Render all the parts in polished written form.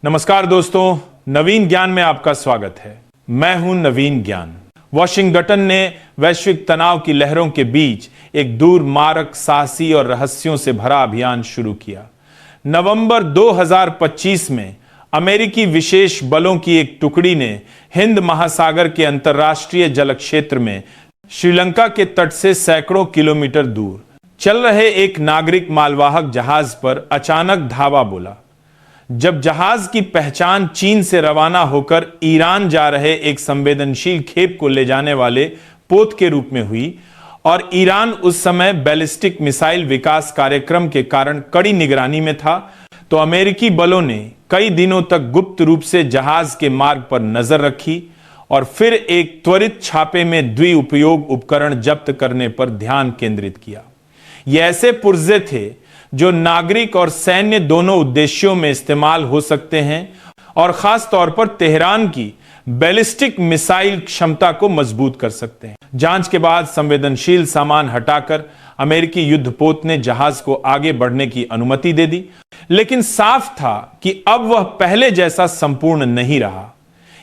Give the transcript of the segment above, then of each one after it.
नमस्कार दोस्तों, नवीन ज्ञान में आपका स्वागत है। मैं हूं नवीन ज्ञान। वॉशिंगटन ने वैश्विक तनाव की लहरों के बीच एक दूरमारक, साहसी और रहस्यों से भरा अभियान शुरू किया। नवंबर 2025 में अमेरिकी विशेष बलों की एक टुकड़ी ने हिंद महासागर के अंतर्राष्ट्रीय जल क्षेत्र में श्रीलंका के तट से सैकड़ों किलोमीटर दूर चल रहे एक नागरिक मालवाहक जहाज पर अचानक धावा बोला। जब जहाज की पहचान चीन से रवाना होकर ईरान जा रहे एक संवेदनशील खेप को ले जाने वाले पोत के रूप में हुई और ईरान उस समय बैलिस्टिक मिसाइल विकास कार्यक्रम के कारण कड़ी निगरानी में था, तो अमेरिकी बलों ने कई दिनों तक गुप्त रूप से जहाज के मार्ग पर नजर रखी और फिर एक त्वरित छापे में द्विउपयोग उपकरण जब्त करने पर ध्यान केंद्रित किया। ये ऐसे पुर्जे थे जो नागरिक और सैन्य दोनों उद्देश्यों में इस्तेमाल हो सकते हैं और खास तौर पर तेहरान की बैलिस्टिक मिसाइल क्षमता को मजबूत कर सकते हैं। जांच के बाद संवेदनशील सामान हटाकर अमेरिकी युद्धपोत ने जहाज को आगे बढ़ने की अनुमति दे दी, लेकिन साफ था कि अब वह पहले जैसा संपूर्ण नहीं रहा।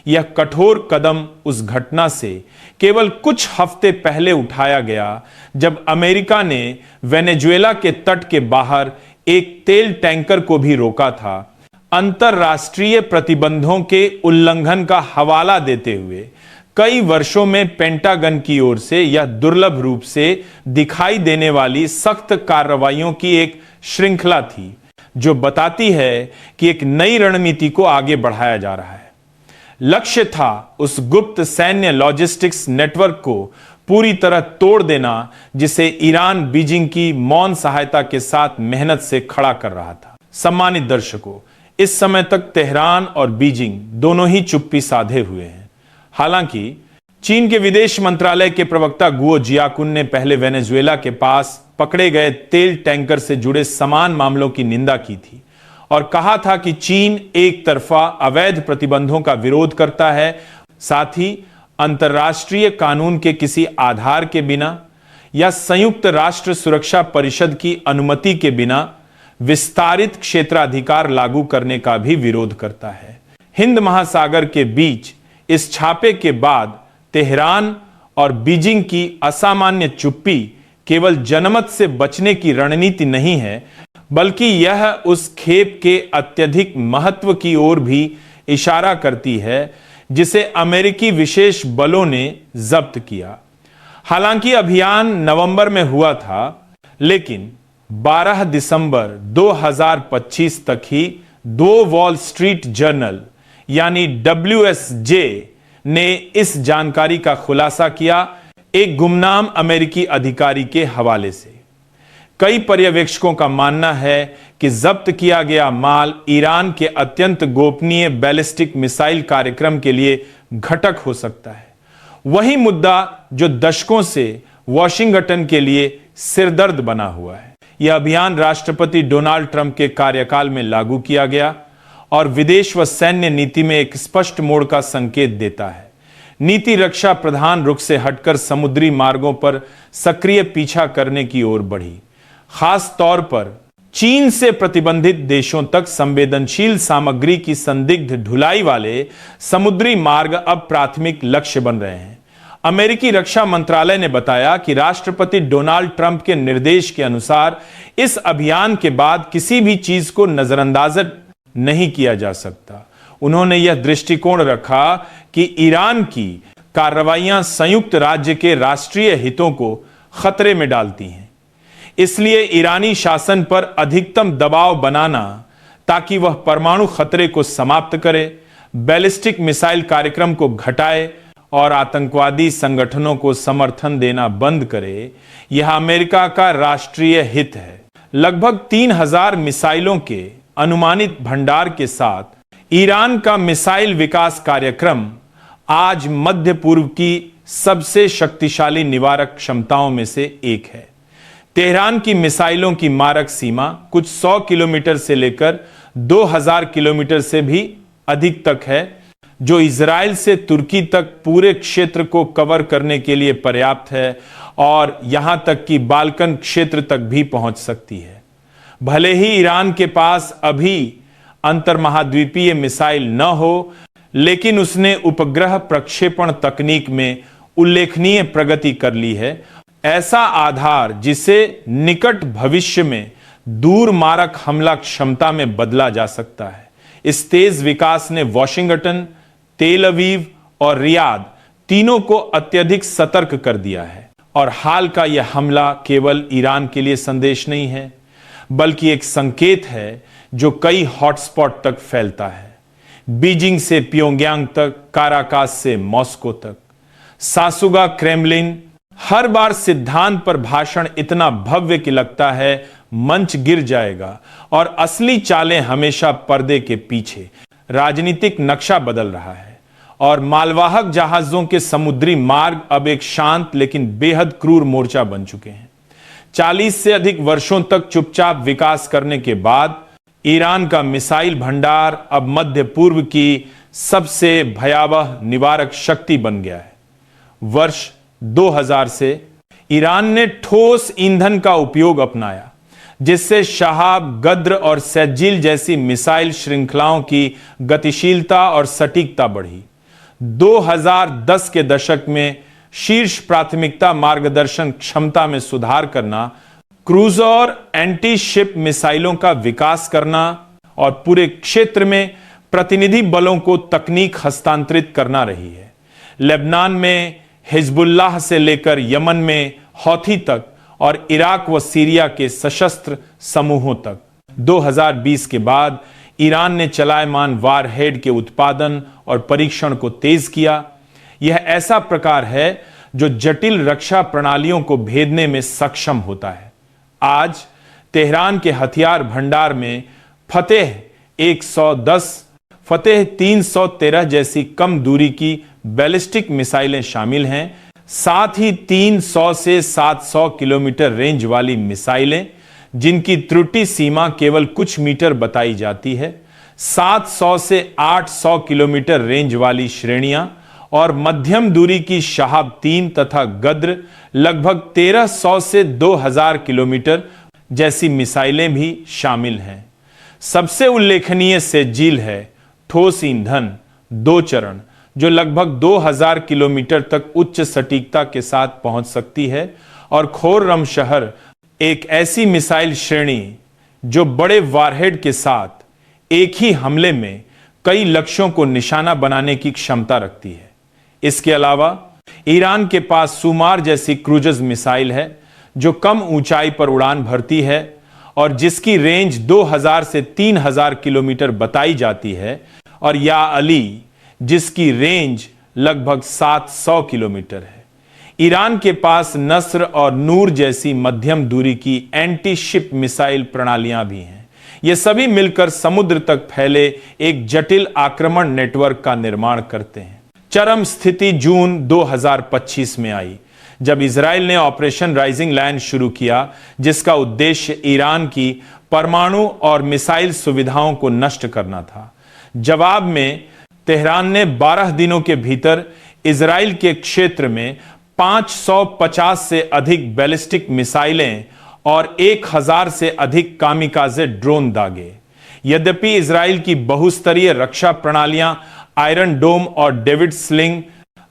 यह कठोर कदम उस घटना से केवल कुछ हफ्ते पहले उठाया गया जब अमेरिका ने वेनेजुएला के तट के बाहर एक तेल टैंकर को भी रोका था। अंतरराष्ट्रीय प्रतिबंधों के उल्लंघन का हवाला देते हुए कई वर्षों में पेंटागन की ओर से यह दुर्लभ रूप से दिखाई देने वाली सख्त कार्रवाइयों की एक श्रृंखला थी, जो बताती है कि एक नई रणनीति को आगे बढ़ाया जा रहा है। लक्ष्य था उस गुप्त सैन्य लॉजिस्टिक्स नेटवर्क को पूरी तरह तोड़ देना जिसे ईरान बीजिंग की मौन सहायता के साथ मेहनत से खड़ा कर रहा था। सम्मानित दर्शकों, इस समय तक तेहरान और बीजिंग दोनों ही चुप्पी साधे हुए हैं। हालांकि चीन के विदेश मंत्रालय के प्रवक्ता गुओ जियाकुन ने पहले वेनेजुएला के पास पकड़े गए तेल टैंकर से जुड़े समान मामलों की निंदा की थी और कहा था कि चीन एक तरफा अवैध प्रतिबंधों का विरोध करता है, साथ ही अंतर्राष्ट्रीय कानून के किसी आधार के बिना या संयुक्त राष्ट्र सुरक्षा परिषद की अनुमति के बिना विस्तारित क्षेत्राधिकार लागू करने का भी विरोध करता है। हिंद महासागर के बीच इस छापे के बाद तेहरान और बीजिंग की असामान्य चुप्पी केवल जनमत से बचने की रणनीति नहीं है, बल्कि यह उस खेप के अत्यधिक महत्व की ओर भी इशारा करती है जिसे अमेरिकी विशेष बलों ने जब्त किया। हालांकि अभियान नवंबर में हुआ था, लेकिन 12 दिसंबर 2025 तक ही दो वॉल स्ट्रीट जर्नल यानी WSJ ने इस जानकारी का खुलासा किया, एक गुमनाम अमेरिकी अधिकारी के हवाले से। कई पर्यवेक्षकों का मानना है कि जब्त किया गया माल ईरान के अत्यंत गोपनीय बैलिस्टिक मिसाइल कार्यक्रम के लिए घटक हो सकता है, वही मुद्दा जो दशकों से वॉशिंगटन के लिए सिरदर्द बना हुआ है। यह अभियान राष्ट्रपति डोनाल्ड ट्रंप के कार्यकाल में लागू किया गया और विदेश व सैन्य नीति में एक स्पष्ट मोड़ का संकेत देता है। नीति रक्षा प्रधान रुख से हटकर समुद्री मार्गों पर सक्रिय पीछा करने की ओर बढ़ी। खास तौर पर चीन से प्रतिबंधित देशों तक संवेदनशील सामग्री की संदिग्ध ढुलाई वाले समुद्री मार्ग अब प्राथमिक लक्ष्य बन रहे हैं। अमेरिकी रक्षा मंत्रालय ने बताया कि राष्ट्रपति डोनाल्ड ट्रंप के निर्देश के अनुसार इस अभियान के बाद किसी भी चीज को नजरअंदाज नहीं किया जा सकता। उन्होंने यह दृष्टिकोण रखा कि ईरान की कार्रवाइयां संयुक्त राज्य के राष्ट्रीय हितों को खतरे में डालती हैं, इसलिए ईरानी शासन पर अधिकतम दबाव बनाना ताकि वह परमाणु खतरे को समाप्त करे, बैलिस्टिक मिसाइल कार्यक्रम को घटाए और आतंकवादी संगठनों को समर्थन देना बंद करे, यह अमेरिका का राष्ट्रीय हित है। लगभग 3000 मिसाइलों के अनुमानित भंडार के साथ ईरान का मिसाइल विकास कार्यक्रम आज मध्य पूर्व की सबसे शक्तिशाली निवारक क्षमताओं में से एक है। तेहरान की मिसाइलों की मारक सीमा कुछ 100 किलोमीटर से लेकर 2000 किलोमीटर से भी अधिक तक है, जो इजराइल से तुर्की तक पूरे क्षेत्र को कवर करने के लिए पर्याप्त है और यहां तक कि बाल्कन क्षेत्र तक भी पहुंच सकती है। भले ही ईरान के पास अभी अंतर्महाद्वीपीय मिसाइल न हो, लेकिन उसने उपग्रह प्रक्षेपण तकनीक में उल्लेखनीय प्रगति कर ली है। ऐसा आधार जिसे निकट भविष्य में दूर मारक हमला क्षमता में बदला जा सकता है। इस तेज विकास ने वॉशिंगटन, तेल अवीव और रियाद तीनों को अत्यधिक सतर्क कर दिया है। और हाल का यह हमला केवल ईरान के लिए संदेश नहीं है, बल्कि एक संकेत है जो कई हॉटस्पॉट तक फैलता है। बीजिंग से प्योंगयांग तक, काराकास से मॉस्को तक, सासुगा, क्रेमलिन, हर बार सिद्धांत पर भाषण इतना भव्य कि लगता है मंच गिर जाएगा और असली चालें हमेशा पर्दे के पीछे। राजनीतिक नक्शा बदल रहा है और मालवाहक जहाजों के समुद्री मार्ग अब एक शांत लेकिन बेहद क्रूर मोर्चा बन चुके हैं। 40 से अधिक वर्षों तक चुपचाप विकास करने के बाद ईरान का मिसाइल भंडार अब मध्य पूर्व की सबसे भयावह निवारक शक्ति बन गया है। वर्ष 2000 से ईरान ने ठोस ईंधन का उपयोग अपनाया, जिससे शहाब, गद्र और सैजिल जैसी मिसाइल श्रृंखलाओं की गतिशीलता और सटीकता बढ़ी। 2010 के दशक में शीर्ष प्राथमिकता मार्गदर्शन क्षमता में सुधार करना, क्रूज और एंटी शिप मिसाइलों का विकास करना और पूरे क्षेत्र में प्रतिनिधि बलों को तकनीक हस्तांतरित करना रही है। लेबनान में हिजबुल्लाह से लेकर यमन में हौथी तक और इराक व सीरिया के सशस्त्र समूहों तक। 2020 के बाद ईरान ने चलायमान वारहेड के उत्पादन और परीक्षण को तेज किया। यह ऐसा प्रकार है जो जटिल रक्षा प्रणालियों को भेदने में सक्षम होता है। आज तेहरान के हथियार भंडार में फतेह 110, फतेह 313 जैसी कम दूरी की बैलिस्टिक मिसाइलें शामिल हैं। साथ ही 300 से 700 किलोमीटर रेंज वाली मिसाइलें, जिनकी त्रुटि सीमा केवल कुछ मीटर बताई जाती है, 700 से 800 किलोमीटर रेंज वाली श्रेणियां और मध्यम दूरी की शहाब 3 तथा गद्र लगभग 1300 से 2000 किलोमीटर जैसी मिसाइलें भी शामिल हैं। सबसे उल्लेखनीय सैजिल है ठोस ईंधन 2 चरण, जो लगभग 2000 किलोमीटर तक उच्च सटीकता के साथ पहुंच सकती है, और खोर्रम शहर एक ऐसी मिसाइल श्रेणी जो बड़े वारहेड के साथ एक ही हमले में कई लक्ष्यों को निशाना बनाने की क्षमता रखती है। इसके अलावा ईरान के पास सुमार जैसी क्रूजर्स मिसाइल है, जो कम ऊंचाई पर उड़ान भरती है और जिसकी रेंज 2000 से 3000 किलोमीटर बताई जाती है, और या अली, जिसकी रेंज लगभग 700 किलोमीटर है। ईरान के पास नस्र और नूर जैसी मध्यम दूरी की एंटी शिप मिसाइल प्रणालियां भी हैं। ये सभी मिलकर समुद्र तक फैले एक जटिल आक्रमण नेटवर्क का निर्माण करते हैं। चरम स्थिति जून 2025 में आई, जब इजराइल ने ऑपरेशन राइजिंग लायन शुरू किया, जिसका उद्देश्य ईरान की परमाणु और मिसाइल सुविधाओं को नष्ट करना था। जवाब में तेहरान ने 12 दिनों के भीतर इजराइल के क्षेत्र में 550 से अधिक बैलिस्टिक मिसाइलें और 1000 से अधिक कामिकाजे ड्रोन दागे। यद्यपि इजराइल की बहुस्तरीय रक्षा प्रणालियां आयरन डोम और डेविड स्लिंग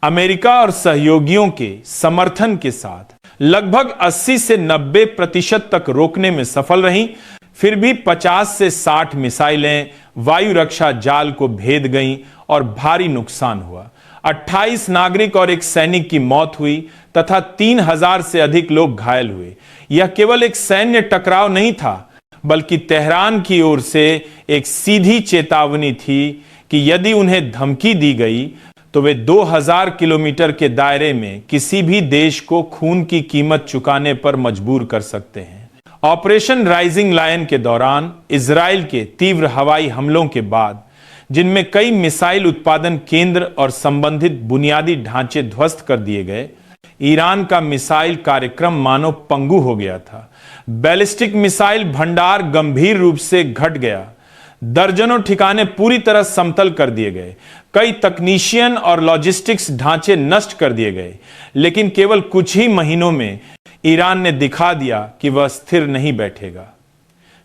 अमेरिका और सहयोगियों के समर्थन के साथ लगभग 80 से 90% तक रोकने में सफल रहीं, फिर भी 50 से 60 मिसाइलें वायु रक्षा जाल को भेद गईं और भारी नुकसान हुआ। 28 नागरिक और एक सैनिक की मौत हुई तथा 3000 से अधिक लोग घायल हुए। यह केवल एक सैन्य टकराव नहीं था, बल्कि तेहरान की ओर से एक सीधी चेतावनी थी कि यदि उन्हें धमकी दी गई तो वे 2000 किलोमीटर के दायरे में किसी भी देश को खून की कीमत चुकाने पर मजबूर कर सकते हैं। ऑपरेशन राइजिंग लायन के दौरान इजराइल के तीव्र हवाई हमलों के बाद, जिनमें कई मिसाइल उत्पादन केंद्र और संबंधित बुनियादी ढांचे ध्वस्त कर दिए गए, ईरान का मिसाइल कार्यक्रम मानो पंगु हो गया था। बैलिस्टिक मिसाइल भंडार गंभीर रूप से घट गया। दर्जनों ठिकाने पूरी तरह समतल कर दिए गए। कई तकनीशियन और लॉजिस्टिक्स ढांचे नष्ट कर दिए गए। लेकिन केवल कुछ ही महीनों में ईरान ने दिखा दिया कि वह स्थिर नहीं बैठेगा।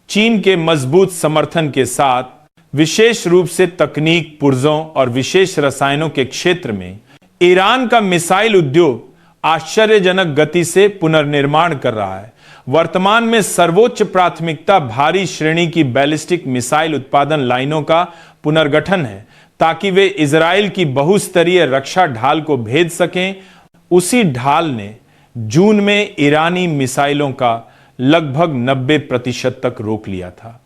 चीन के मजबूत समर्थन के साथ विशेष रूप से तकनीक, पुर्जों और विशेष रसायनों के क्षेत्र में ईरान का मिसाइल उद्योग आश्चर्यजनक गति से पुनर्निर्माण कर रहा है। वर्तमान में सर्वोच्च प्राथमिकता भारी श्रेणी की बैलिस्टिक मिसाइल उत्पादन लाइनों का पुनर्गठन है, ताकि वे इजराइल की बहुस्तरीय रक्षा ढाल को भेद सकें। उसी ढाल ने जून में ईरानी मिसाइलों का लगभग 90% तक रोक लिया था।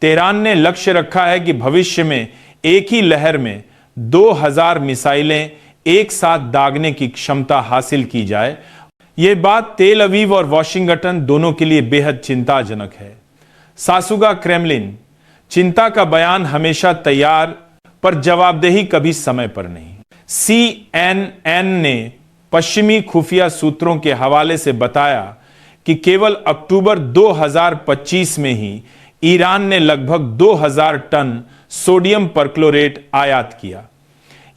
तेहरान ने लक्ष्य रखा है कि भविष्य में एक ही लहर में 2000 मिसाइलें एक साथ दागने की क्षमता हासिल की जाए। यह बात तेल अवीव और वॉशिंगटन दोनों के लिए बेहद चिंताजनक है। सासुगा क्रेमलिन, चिंता का बयान हमेशा तैयार, पर जवाबदेही कभी समय पर नहीं। CNN ने पश्चिमी खुफिया सूत्रों के हवाले से बताया कि केवल अक्टूबर 2025 में ही ईरान ने लगभग 2000 टन सोडियम परक्लोरेट आयात किया।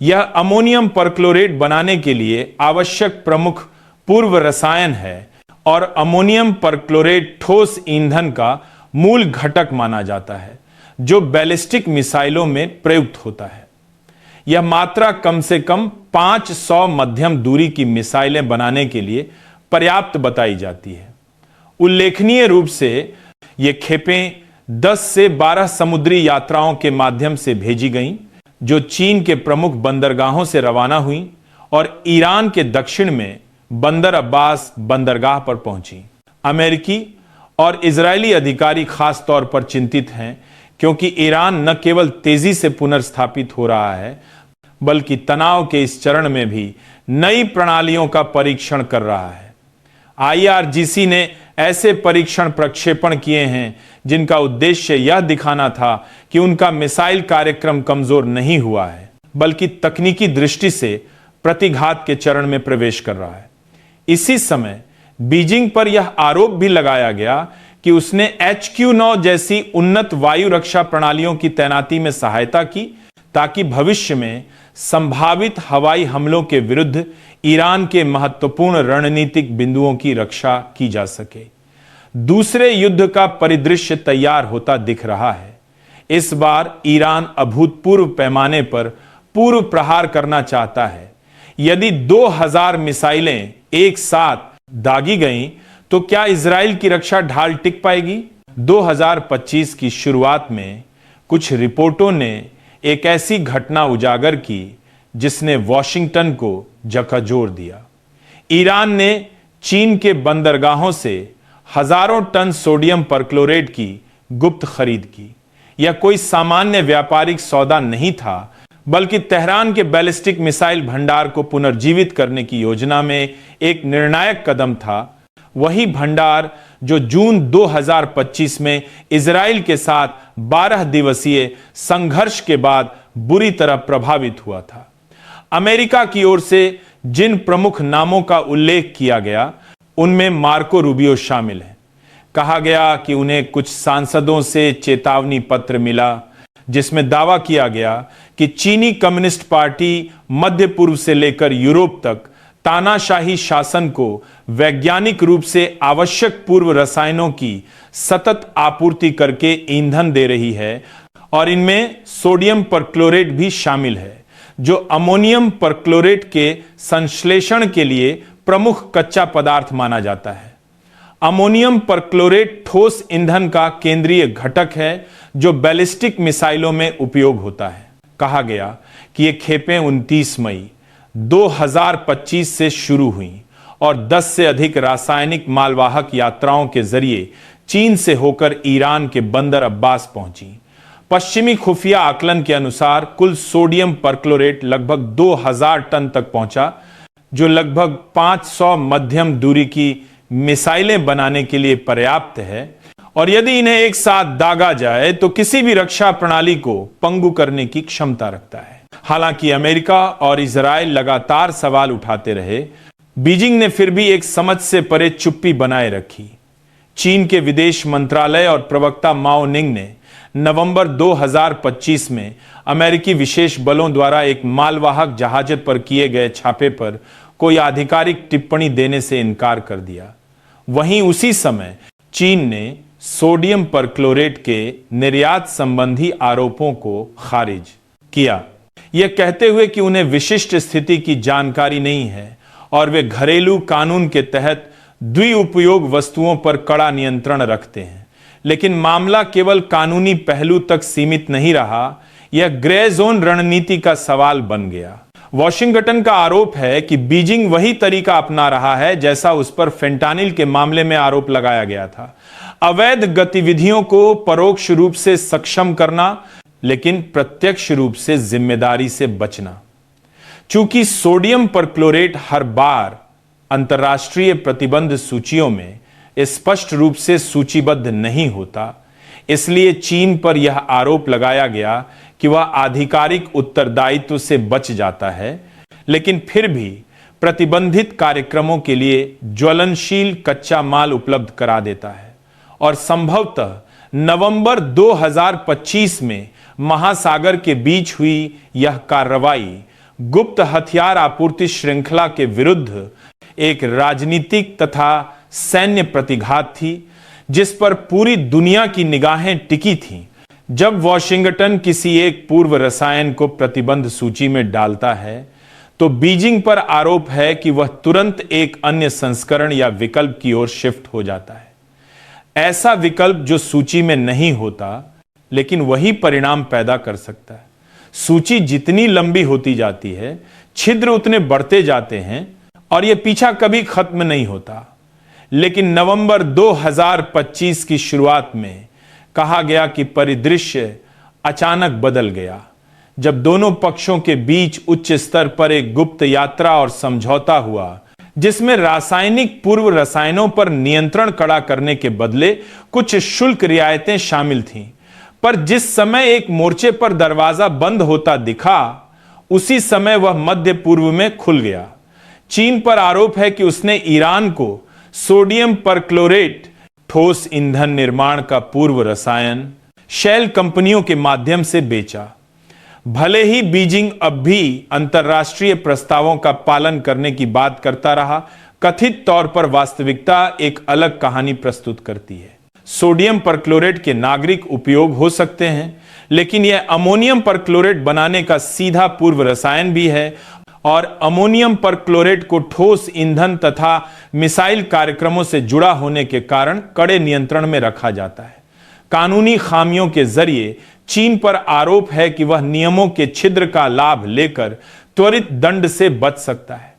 यह अमोनियम परक्लोरेट बनाने के लिए आवश्यक प्रमुख पूर्व रसायन है और अमोनियम परक्लोरेट ठोस ईंधन का मूल घटक माना जाता है, जो बैलिस्टिक मिसाइलों में प्रयुक्त होता है। यह मात्रा कम से कम 500 मध्यम दूरी की मिसाइलें बनाने के लिए पर्याप्त बताई जाती है। उल्लेखनीय रूप से ये खेपें 10 से 12 समुद्री यात्राओं के माध्यम से भेजी गईं, जो चीन के प्रमुख बंदरगाहों से रवाना हुई और ईरान के दक्षिण में बंदर अब्बास बंदरगाह पर पहुंची। अमेरिकी और इजरायली अधिकारी खास तौर पर चिंतित हैं, क्योंकि ईरान न केवल तेजी से पुनर्स्थापित हो रहा है, बल्कि तनाव के इस चरण में भी नई प्रणालियों का परीक्षण कर रहा है। IRGC ने ऐसे परीक्षण प्रक्षेपण किए हैं जिनका उद्देश्य यह दिखाना था कि उनका मिसाइल कार्यक्रम कमजोर नहीं हुआ है, बल्कि तकनीकी दृष्टि से प्रतिघात के चरण में प्रवेश कर रहा है। इसी समय बीजिंग पर यह आरोप भी लगाया गया कि उसने HQ-9 जैसी उन्नत वायु रक्षा प्रणालियों की तैनाती में सहायता की, ताकि भविष्य में संभावित हवाई हमलों के विरुद्ध ईरान के महत्वपूर्ण रणनीतिक बिंदुओं की रक्षा की जा सके। दूसरे युद्ध का परिदृश्य तैयार होता दिख रहा है। इस बार ईरान अभूतपूर्व पैमाने पर पूर्व प्रहार करना चाहता है। यदि 2000 मिसाइलें एक साथ दागी गईं, तो क्या इजराइल की रक्षा ढाल टिक पाएगी? 2025 की शुरुआत में कुछ रिपोर्टों ने एक ऐसी घटना उजागर की जिसने वॉशिंगटन को झकझोर दिया। ईरान ने चीन के बंदरगाहों से हजारों टन सोडियम परक्लोरेट की गुप्त खरीद की। यह कोई सामान्य व्यापारिक सौदा नहीं था, बल्कि तेहरान के बैलिस्टिक मिसाइल भंडार को पुनर्जीवित करने की योजना में एक निर्णायक कदम था। वही भंडार जो जून 2025 में इजराइल के साथ 12 दिवसीय संघर्ष के बाद बुरी तरह प्रभावित हुआ था। अमेरिका की ओर से जिन प्रमुख नामों का उल्लेख किया गया, उनमें मार्को रूबियो शामिल है। कहा गया कि उन्हें कुछ सांसदों से चेतावनी पत्र मिला, जिसमें दावा किया गया कि चीनी कम्युनिस्ट पार्टी मध्य पूर्व से लेकर यूरोप तक तानाशाही शासन को वैज्ञानिक रूप से आवश्यक पूर्व रसायनों की सतत आपूर्ति करके ईंधन दे रही है, और इनमें सोडियम परक्लोरेट भी शामिल है, जो अमोनियम परक्लोरेट के संश्लेषण के लिए प्रमुख कच्चा पदार्थ माना जाता है। अमोनियम परक्लोरेट ठोस ईंधन का केंद्रीय घटक है, जो बैलिस्टिक मिसाइलों में उपयोग होता है। कहा गया कि ये खेपें 29 मई 2025 से शुरू हुई और 10 से अधिक रासायनिक मालवाहक यात्राओं के जरिए चीन से होकर ईरान के बंदर अब्बास पहुंची। पश्चिमी खुफिया आकलन के अनुसार कुल सोडियम परक्लोरेट लगभग 2000 टन तक पहुंचा, जो लगभग 500 मध्यम दूरी की मिसाइलें बनाने के लिए पर्याप्त है, और यदि इन्हें एक साथ दागा जाए तो किसी भी रक्षा प्रणाली को पंगु करने की क्षमता रखता है। हालांकि अमेरिका और इजराइल लगातार सवाल उठाते रहे, बीजिंग ने फिर भी एक समझ से परे चुप्पी बनाए रखी। चीन के विदेश मंत्रालय और प्रवक्ता माओ निंग ने नवंबर 2025 में अमेरिकी विशेष बलों द्वारा एक मालवाहक जहाज पर किए गए छापे पर कोई आधिकारिक टिप्पणी देने से इनकार कर दिया। वहीं उसी समय चीन ने सोडियम परक्लोरेट के निर्यात संबंधी आरोपों को खारिज किया, यह कहते हुए कि उन्हें विशिष्ट स्थिति की जानकारी नहीं है और वे घरेलू कानून के तहत द्विउपयोग वस्तुओं पर कड़ा नियंत्रण रखते हैं। लेकिन मामला केवल कानूनी पहलू तक सीमित नहीं रहा, यह ग्रे जोन रणनीति का सवाल बन गया। वॉशिंगटन का आरोप है कि बीजिंग वही तरीका अपना रहा है जैसा उस पर फेंटानिल के मामले में आरोप लगाया गया था, अवैध गतिविधियों को परोक्ष रूप से सक्षम करना, लेकिन प्रत्यक्ष रूप से जिम्मेदारी से बचना। चूंकि सोडियम परक्लोरेट हर बार अंतर्राष्ट्रीय प्रतिबंध सूचियों में स्पष्ट रूप से सूचीबद्ध नहीं होता, इसलिए चीन पर यह आरोप लगाया गया कि वह आधिकारिक उत्तरदायित्व से बच जाता है, लेकिन फिर भी प्रतिबंधित कार्यक्रमों के लिए ज्वलनशील कच्चा माल उपलब्ध करा देता है और संभवतः नवंबर 2025 में महासागर के बीच हुई यह कार्रवाई गुप्त हथियार आपूर्ति श्रृंखला के विरुद्ध एक राजनीतिक तथा सैन्य प्रतिघात थी जिस पर पूरी दुनिया की निगाहें टिकी थीं। जब वॉशिंगटन किसी एक पूर्व रसायन को प्रतिबंध सूची में डालता है तो बीजिंग पर आरोप है कि वह तुरंत एक अन्य संस्करण या विकल्प की ओर शिफ्ट हो जाता है, ऐसा विकल्प जो सूची में नहीं होता लेकिन वही परिणाम पैदा कर सकता है। सूची जितनी लंबी होती जाती है, छिद्र उतने बढ़ते जाते हैं और यह पीछा कभी खत्म नहीं होता। लेकिन नवंबर 2025 की शुरुआत में कहा गया कि परिदृश्य अचानक बदल गया जब दोनों पक्षों के बीच उच्च स्तर पर एक गुप्त यात्रा और समझौता हुआ जिसमें रासायनिक पूर्व रसायनों पर नियंत्रण कड़ा करने के बदले कुछ शुल्क रियायतें शामिल थीं। पर जिस समय एक मोर्चे पर दरवाजा बंद होता दिखा, उसी समय वह मध्य पूर्व में खुल गया। चीन पर आरोप है कि उसने ईरान को सोडियम परक्लोरेट ठोस ईंधन निर्माण का पूर्व रसायन शेल कंपनियों के माध्यम से बेचा। भले ही बीजिंग अब भी अंतर्राष्ट्रीय प्रस्तावों का पालन करने की बात करता रहा, कथित तौर पर वास्तविकता एक अलग कहानी प्रस्तुत करती है। सोडियम परक्लोरेट के नागरिक उपयोग हो सकते हैं, लेकिन यह अमोनियम परक्लोरेट बनाने का सीधा पूर्व रसायन भी है और अमोनियम परक्लोरेट को ठोस ईंधन तथा मिसाइल कार्यक्रमों से जुड़ा होने के कारण कड़े नियंत्रण में रखा जाता है। कानूनी खामियों के जरिए चीन पर आरोप है कि वह नियमों के छिद्र का लाभ लेकर त्वरित दंड से बच सकता है।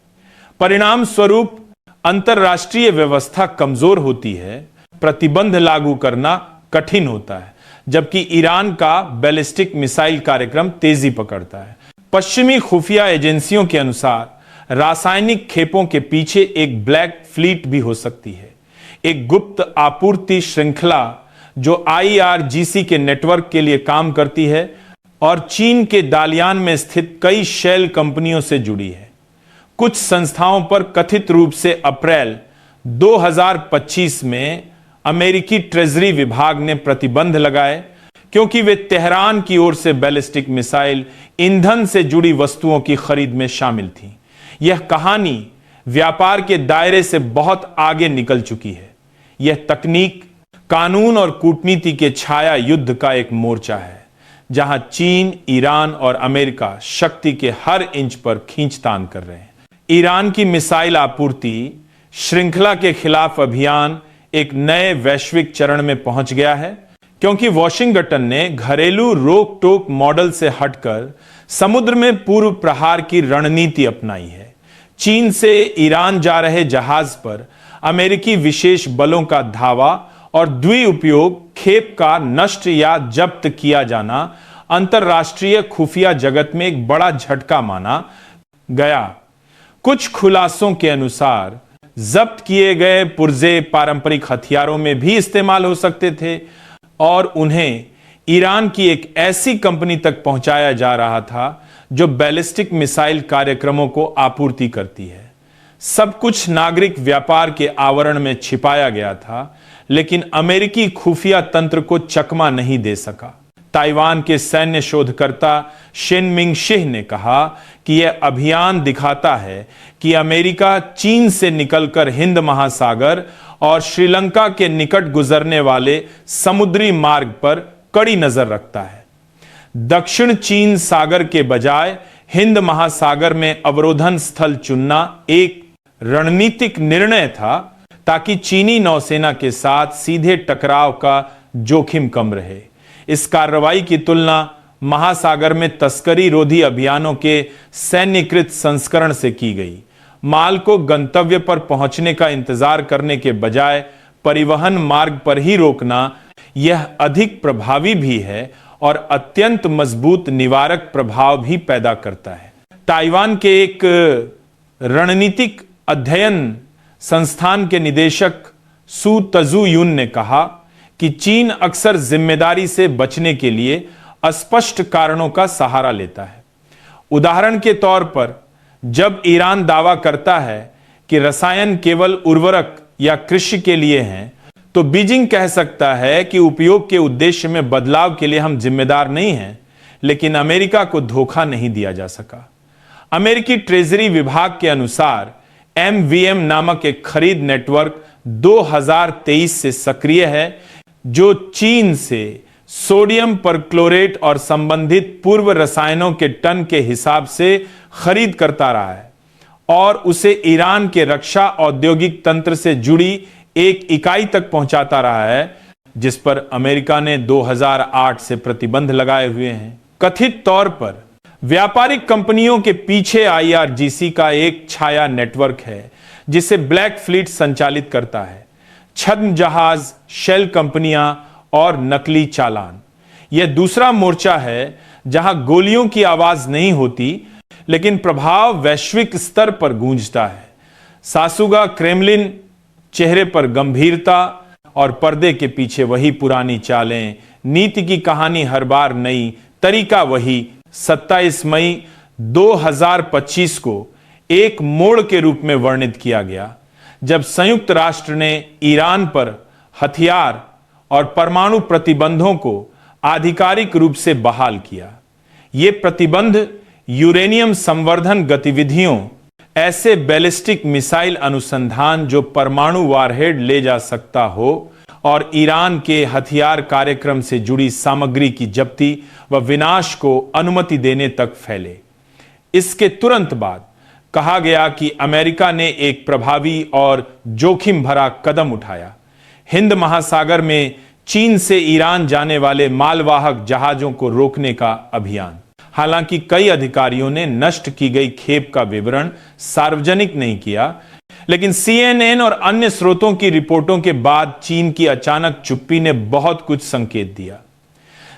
परिणाम स्वरूप अंतर्राष्ट्रीय व्यवस्था कमजोर होती है, प्रतिबंध लागू करना कठिन होता है, जबकि ईरान का बैलिस्टिक मिसाइल कार्यक्रम तेजी पकड़ता है। पश्चिमी खुफिया एजेंसियों के अनुसार रासायनिक खेपों के पीछे एक ब्लैक फ्लीट भी हो सकती है, एक गुप्त आपूर्ति श्रृंखला जो IRGC के नेटवर्क के लिए काम करती है और चीन के दालियान में स्थित कई शेल कंपनियों से जुड़ी है। कुछ संस्थाओं पर कथित रूप से अप्रैल 2025 में अमेरिकी ट्रेजरी विभाग ने प्रतिबंध लगाए क्योंकि वे तेहरान की ओर से बैलिस्टिक मिसाइल ईंधन से जुड़ी वस्तुओं की खरीद में शामिल थीं। यह कहानी व्यापार के दायरे से बहुत आगे निकल चुकी है। यह तकनीक, कानून और कूटनीति के छाया युद्ध का एक मोर्चा है, जहां चीन, ईरान और अमेरिका शक्ति के हर इंच पर खींचतान कर रहे हैं। ईरान की मिसाइल आपूर्ति श्रृंखला के खिलाफ अभियान एक नए वैश्विक चरण में पहुंच गया है, क्योंकि वॉशिंगटन ने घरेलू रोक टोक मॉडल से हटकर समुद्र में पूर्व प्रहार की रणनीति अपनाई है। चीन से ईरान जा रहे जहाज पर अमेरिकी विशेष बलों का धावा और द्विउपयोग खेप का नष्ट या जब्त किया जाना अंतर्राष्ट्रीय खुफिया जगत में एक बड़ा झटका माना गया। कुछ खुलासों के अनुसार जब्त किए गए पुर्जे पारंपरिक हथियारों में भी इस्तेमाल हो सकते थे और उन्हें ईरान की एक ऐसी कंपनी तक पहुंचाया जा रहा था जो बैलिस्टिक मिसाइल कार्यक्रमों को आपूर्ति करती है। सब कुछ नागरिक व्यापार के आवरण में छिपाया गया था, लेकिन अमेरिकी खुफिया तंत्र को चकमा नहीं दे सका। ताइवान के सैन्य शोधकर्ता शिनमिंग शिह ने कहा कि यह अभियान दिखाता है कि अमेरिका चीन से निकलकर हिंद महासागर और श्रीलंका के निकट गुजरने वाले समुद्री मार्ग पर कड़ी नजर रखता है। दक्षिण चीन सागर के बजाय हिंद महासागर में अवरोधन स्थल चुनना एक रणनीतिक निर्णय था ताकि चीनी नौसेना के साथ सीधे टकराव का जोखिम कम रहे। इस कार्रवाई की तुलना महासागर में तस्करी रोधी अभियानों के सैन्यकृत संस्करण से की गई। माल को गंतव्य पर पहुंचने का इंतजार करने के बजाय परिवहन मार्ग पर ही रोकना यह अधिक प्रभावी भी है और अत्यंत मजबूत निवारक प्रभाव भी पैदा करता है। ताइवान के एक रणनीतिक अध्ययन संस्थान के निदेशक सु तजू यून ने कहा कि चीन अक्सर जिम्मेदारी से बचने के लिए अस्पष्ट कारणों का सहारा लेता है। उदाहरण के तौर पर जब ईरान दावा करता है कि रसायन केवल उर्वरक या कृषि के लिए हैं, तो बीजिंग कह सकता है कि उपयोग के उद्देश्य में बदलाव के लिए हम जिम्मेदार नहीं हैं, लेकिन अमेरिका को धोखा नहीं दिया जा सका। अमेरिकी ट्रेजरी विभाग के अनुसार MVM नामक एक खरीद नेटवर्क 2023 से सक्रिय है, जो चीन से सोडियम परक्लोरेट और संबंधित पूर्व रसायनों के टन के हिसाब से खरीद करता रहा है और उसे ईरान के रक्षा औद्योगिक तंत्र से जुड़ी एक इकाई तक पहुंचाता रहा है, जिस पर अमेरिका ने 2008 से प्रतिबंध लगाए हुए हैं। कथित तौर पर व्यापारिक कंपनियों के पीछे IRGC का एक छाया नेटवर्क है जिसे ब्लैक फ्लीट संचालित करता है। छद्म जहाज, शेल कंपनियां और नकली चालान, यह दूसरा मोर्चा है जहां गोलियों की आवाज नहीं होती, लेकिन प्रभाव वैश्विक स्तर पर गूंजता है। सासुगा क्रेमलिन, चेहरे पर गंभीरता और पर्दे के पीछे वही पुरानी चालें, नीति की कहानी हर बार नई, तरीका वही। 27 मई 2025 को एक मोड़ के रूप में वर्णित किया गया जब संयुक्त राष्ट्र ने ईरान पर हथियार और परमाणु प्रतिबंधों को आधिकारिक रूप से बहाल किया। ये प्रतिबंध यूरेनियम संवर्धन गतिविधियों, ऐसे बैलिस्टिक मिसाइल अनुसंधान जो परमाणु वारहेड ले जा सकता हो और ईरान के हथियार कार्यक्रम से जुड़ी सामग्री की जब्ती व विनाश को अनुमति देने तक फैले। इसके तुरंत बाद कहा गया कि अमेरिका ने एक प्रभावी और जोखिम भरा कदम उठाया। हिंद महासागर में चीन से ईरान जाने वाले मालवाहक जहाजों को रोकने का अभियान। हालांकि कई अधिकारियों ने नष्ट की गई खेप का विवरण सार्वजनिक नहीं किया, लेकिन CNN और अन्य स्रोतों की रिपोर्टों के बाद चीन की अचानक चुप्पी ने बहुत कुछ संकेत दिया।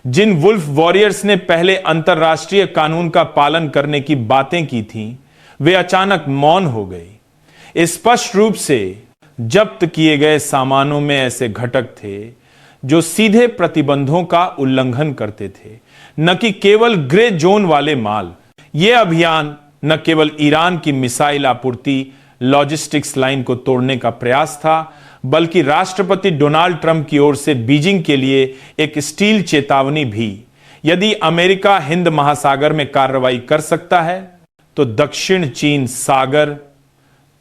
जिन वुल्फ वॉरियर्स ने पहले अंतरराष्ट्रीय कानून का पालन करने की बातें की थीं, वे अचानक मौन हो गई। स्पष्ट रूप से जब्त किए गए सामानों में ऐसे घटक थे जो सीधे प्रतिबंधों का उल्लंघन करते थे, न कि केवल ग्रे जोन वाले माल। यह अभियान न केवल ईरान की मिसाइल आपूर्ति लॉजिस्टिक्स लाइन को तोड़ने का प्रयास था, बल्कि राष्ट्रपति डोनाल्ड ट्रंप की ओर से बीजिंग के लिए एक स्टील चेतावनी भी। यदि अमेरिका हिंद महासागर में कार्रवाई कर सकता है, तो दक्षिण चीन सागर,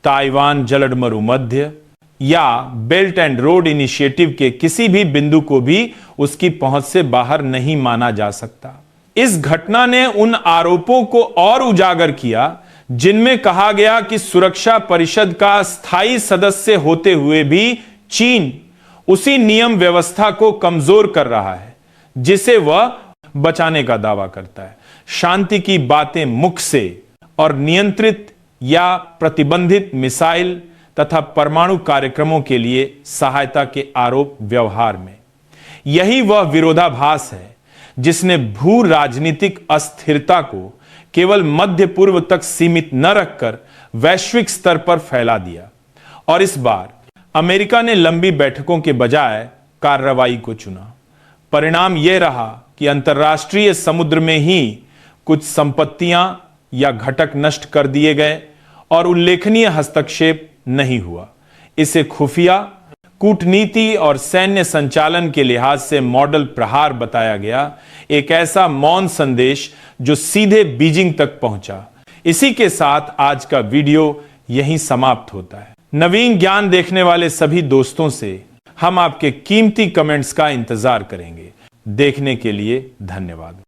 ताइवान जलडमरु मध्य या बेल्ट एंड रोड इनिशिएटिव के किसी भी बिंदु को भी उसकी पहुंच से बाहर नहीं माना जा सकता। इस घटना ने उन आरोपों को और उजागर किया जिनमें कहा गया कि सुरक्षा परिषद का स्थायी सदस्य होते हुए भी चीन उसी नियम व्यवस्था को कमजोर कर रहा है जिसे वह बचाने का दावा करता है। शांति की बातें मुख से और नियंत्रित या प्रतिबंधित मिसाइल तथा परमाणु कार्यक्रमों के लिए सहायता के आरोप व्यवहार में। यही वह विरोधाभास है जिसने भू राजनीतिक अस्थिरता को केवल मध्य पूर्व तक सीमित न रखकर वैश्विक स्तर पर फैला दिया। और इस बार अमेरिका ने लंबी बैठकों के बजाय कार्रवाई को चुना। परिणाम यह रहा कि अंतर्राष्ट्रीय समुद्र में ही कुछ संपत्तियां या घटक नष्ट कर दिए गए और उल्लेखनीय हस्तक्षेप नहीं हुआ। इसे खुफिया, कूटनीति और सैन्य संचालन के लिहाज से मॉडल प्रहार बताया गया। एक ऐसा मौन संदेश जो सीधे बीजिंग तक पहुंचा। इसी के साथ आज का वीडियो यहीं समाप्त होता है। नवीन ज्ञान देखने वाले सभी दोस्तों से हम आपके कीमती कमेंट्स का इंतजार करेंगे। देखने के लिए धन्यवाद।